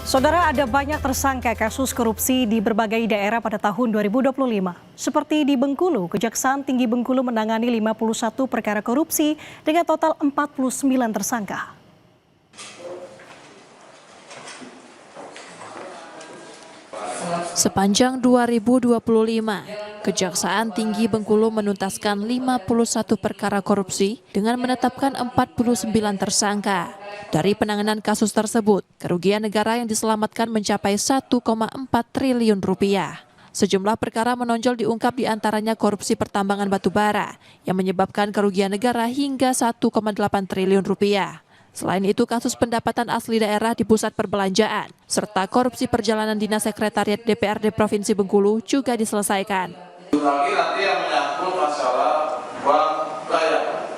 Saudara, ada banyak tersangka kasus korupsi di berbagai daerah pada tahun 2025. Seperti di Bengkulu, Kejaksaan Tinggi Bengkulu menangani 51 perkara korupsi dengan total 49 tersangka. Sepanjang 2025, Kejaksaan Tinggi Bengkulu menuntaskan 51 perkara korupsi dengan menetapkan 49 tersangka. Dari penanganan kasus tersebut, kerugian negara yang diselamatkan mencapai 1,4 triliun rupiah. Sejumlah perkara menonjol diungkap diantaranya korupsi pertambangan batubara yang menyebabkan kerugian negara hingga 1,8 triliun rupiah. Selain itu, kasus pendapatan asli daerah di pusat perbelanjaan, serta korupsi perjalanan dinas sekretariat DPRD Provinsi Bengkulu juga diselesaikan. Lagi nanti yang menyangkut masalah uang layak,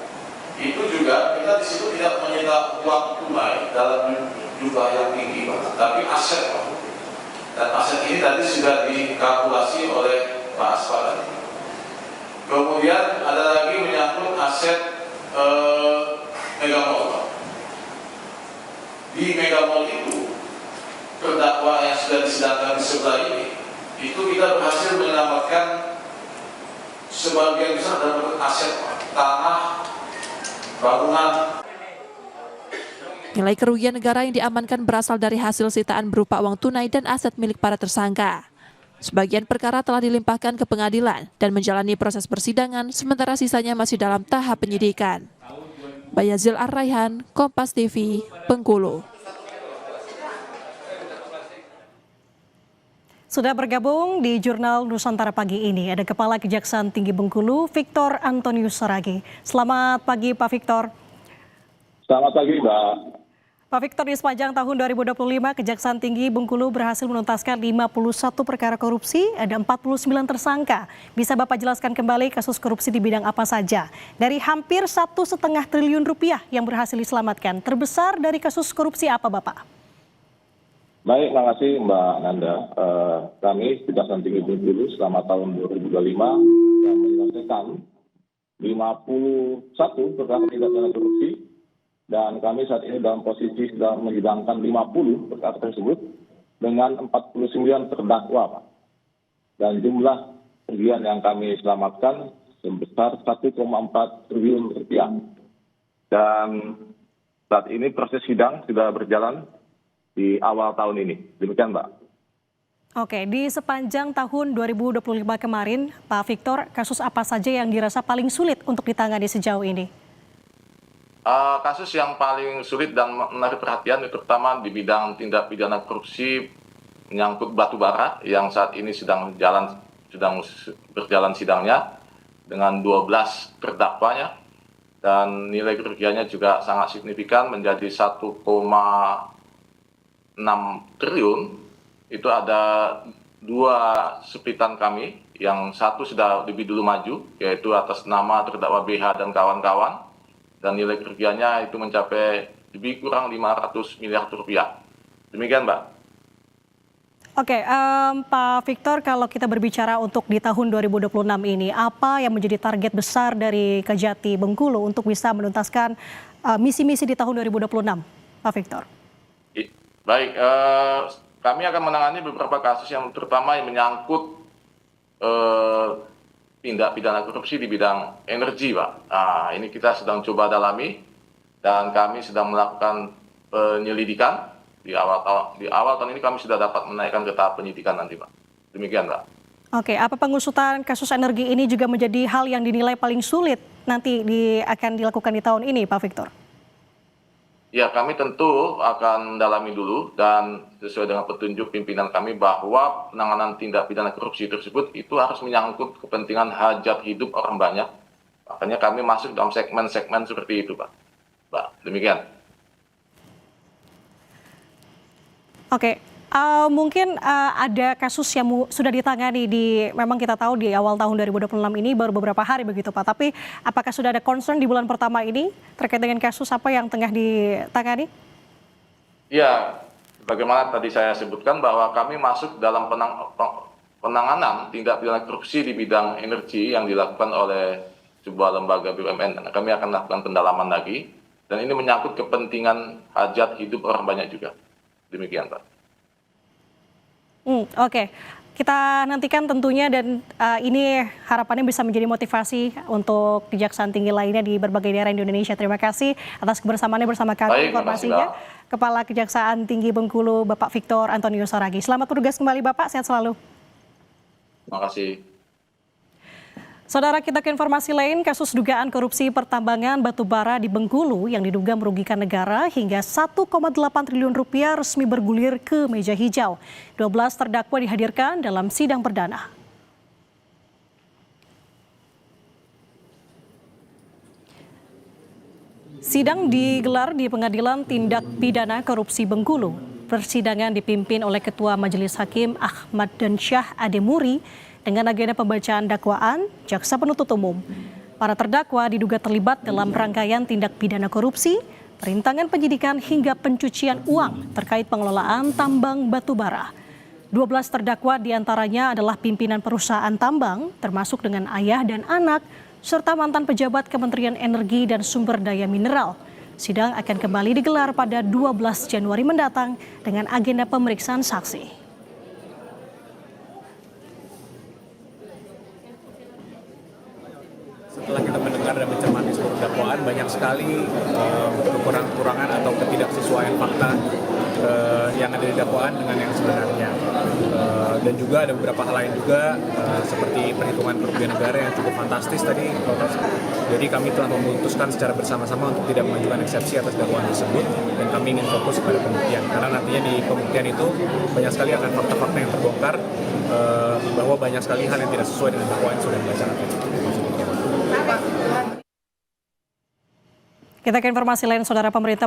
itu juga kita di situ tidak menyita uang tunai dalam jumlah yang tinggi, tapi aset, dan aset ini tadi sudah dikalkulasi oleh Pak Asfar. Kemudian ada lagi menyangkut aset Megamall. Di Megamall itu, terdakwa yang sudah disidangkan di sebelah ini, itu kita berhasil menyelamatkan sebagian besar dari aset tanah, bangunan. Nilai kerugian negara yang diamankan berasal dari hasil sitaan berupa uang tunai dan aset milik para tersangka. Sebagian perkara telah dilimpahkan ke pengadilan dan menjalani proses persidangan, sementara sisanya masih dalam tahap penyidikan. Bayazil Ar-Raihan, Kompas TV, Bengkulu. Sudah bergabung di Jurnal Nusantara pagi ini ada Kepala Kejaksaan Tinggi Bengkulu, Victor Antonius Saragih. Selamat pagi, Pak Victor. Selamat pagi, Mbak. Pak Victor, di sepanjang tahun 2025, Kejaksaan Tinggi Bengkulu berhasil menuntaskan 51 perkara korupsi, ada 49 tersangka. Bisa Bapak jelaskan kembali kasus korupsi di bidang apa saja? Dari hampir 1,5 triliun rupiah yang berhasil diselamatkan, terbesar dari kasus korupsi apa, Bapak? Baik, terima kasih Mbak Nanda. Kami Kejaksaan Tinggi Bengkulu selama tahun 2025 yang menyelesaikan 51 perkara tindak pidana korupsi, dan kami saat ini dalam posisi sedang menyidangkan 50 perkara tersebut dengan 49 terdakwa, Pak. Dan jumlah kerugian yang kami selamatkan sebesar 1,4 triliun rupiah. Dan saat ini proses sidang sudah berjalan di awal tahun ini. Demikian, Mbak. Oke, di sepanjang tahun 2025 kemarin, Pak Victor, kasus apa saja yang dirasa paling sulit untuk ditangani sejauh ini? Kasus yang paling sulit dan menarik perhatian terutama di bidang tindak pidana korupsi menyangkut batubara yang saat ini sedang berjalan sidangnya dengan 12 terdakwanya, dan nilai kerugiannya juga sangat signifikan menjadi 1,6 triliun. Itu ada 2 sepitan kami, yang satu sudah lebih dulu maju, yaitu atas nama terdakwa BH dan kawan-kawan, dan nilai kerugiannya itu mencapai lebih kurang 500 miliar rupiah. Demikian, Mbak. Oke, Pak Victor, kalau kita berbicara untuk di tahun 2026 ini, apa yang menjadi target besar dari Kejati Bengkulu untuk bisa menuntaskan misi-misi di tahun 2026, Pak Victor? Baik, kami akan menangani beberapa kasus yang terutama yang menyangkut tindak pidana korupsi di bidang energi, Pak. Nah, ini kita sedang coba dalami dan kami sedang melakukan penyelidikan. Di awal tahun ini kami sudah dapat menaikkan ke tahap penyidikan nanti, Pak. Demikian, Pak. Oke, apa pengusutan kasus energi ini juga menjadi hal yang dinilai paling sulit nanti akan dilakukan di tahun ini, Pak Victor? Ya, kami tentu akan dalami dulu dan sesuai dengan petunjuk pimpinan kami bahwa penanganan tindak pidana korupsi tersebut itu harus menyangkut kepentingan hajat hidup orang banyak. Makanya kami masuk dalam segmen-segmen seperti itu, Pak. Demikian. Oke, mungkin ada kasus yang sudah ditangani memang kita tahu di awal tahun 2026 ini baru beberapa hari begitu, Pak. Tapi apakah sudah ada concern di bulan pertama ini terkait dengan kasus apa yang tengah ditangani? Ya, bagaimana tadi saya sebutkan bahwa kami masuk dalam penanganan tindak pidana korupsi di bidang energi yang dilakukan oleh sebuah lembaga BUMN. Kami akan lakukan pendalaman lagi, dan ini menyangkut kepentingan hajat hidup orang banyak juga. Demikian, Pak. Oke. Kita nantikan tentunya dan ini harapannya bisa menjadi motivasi untuk kejaksaan tinggi lainnya di berbagai daerah Indonesia. Terima kasih atas kebersamaannya bersama kami. Baik, Informasinya Kepala Kejaksaan Tinggi Bengkulu Bapak Victor Antonius Saragih. Selamat bertugas kembali Bapak, sehat selalu. Terima kasih. Saudara, kita ke informasi lain, kasus dugaan korupsi pertambangan batubara di Bengkulu yang diduga merugikan negara hingga 1,8 triliun rupiah resmi bergulir ke meja hijau. 12 terdakwa dihadirkan dalam sidang perdana. Sidang digelar di Pengadilan Tindak Pidana Korupsi Bengkulu. Persidangan dipimpin oleh Ketua Majelis Hakim Ahmad Dansyah Ademuri dengan agenda pembacaan dakwaan jaksa penuntut umum. Para terdakwa diduga terlibat dalam rangkaian tindak pidana korupsi, perintangan penyidikan hingga pencucian uang terkait pengelolaan tambang batubara. 12 terdakwa diantaranya adalah pimpinan perusahaan tambang, termasuk dengan ayah dan anak, serta mantan pejabat Kementerian Energi dan Sumber Daya Mineral. Sidang akan kembali digelar pada 12 Januari mendatang dengan agenda pemeriksaan saksi. Setelah kita mendengar dan mencermati seluruh dakwaan, banyak sekali kekurangan-kekurangan atau ketidaksesuaian fakta yang ada di dakwaan dengan yang sebenarnya. Dan juga ada beberapa hal lain juga seperti perhitungan kerugian negara yang cukup fantastis tadi. Jadi kami telah memutuskan secara bersama-sama untuk tidak mengajukan eksepsi atas dakwaan tersebut dan kami ingin fokus pada pembuktian. Karena nantinya di pembuktian itu banyak sekali akan fakta-fakta yang terbongkar bahwa banyak sekali hal yang tidak sesuai dengan dakwaan yang sudah dibacakan. Kita ke informasi lain, Saudara. Pemerintah